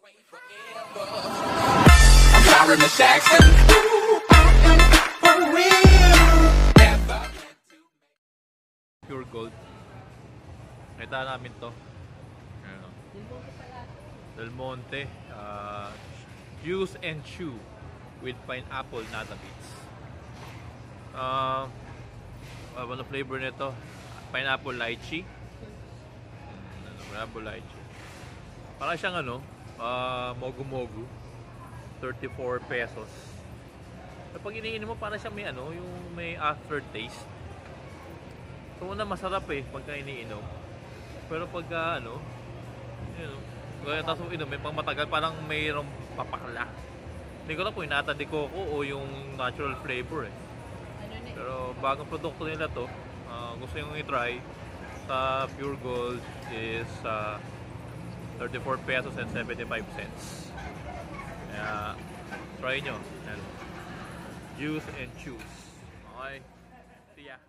I'm sorry, Miss Jackson. For real. Pure gold. Kita namin to. Ayan, oh. Del Monte. Juice and chew with pineapple nata beats. Ano flavor nito? Pineapple lychee. Pineapple lychee. Para siyang mogu-mogu. 34 pesos. Pag iniinom mo, para siyang may yung may aftertaste. So una masarap pagka iniinom. Pero pagka kaya tapos inom, may pang matagal parang mayroong papakla. Hindi ko na po yung nata de coco o yung natural flavor Pero bagong produkto nila to, gusto nyo i-try sa Pure Gold is 34 pesos and 75 cents. Kaya try nyo. Juice and choose. Okay. See ya.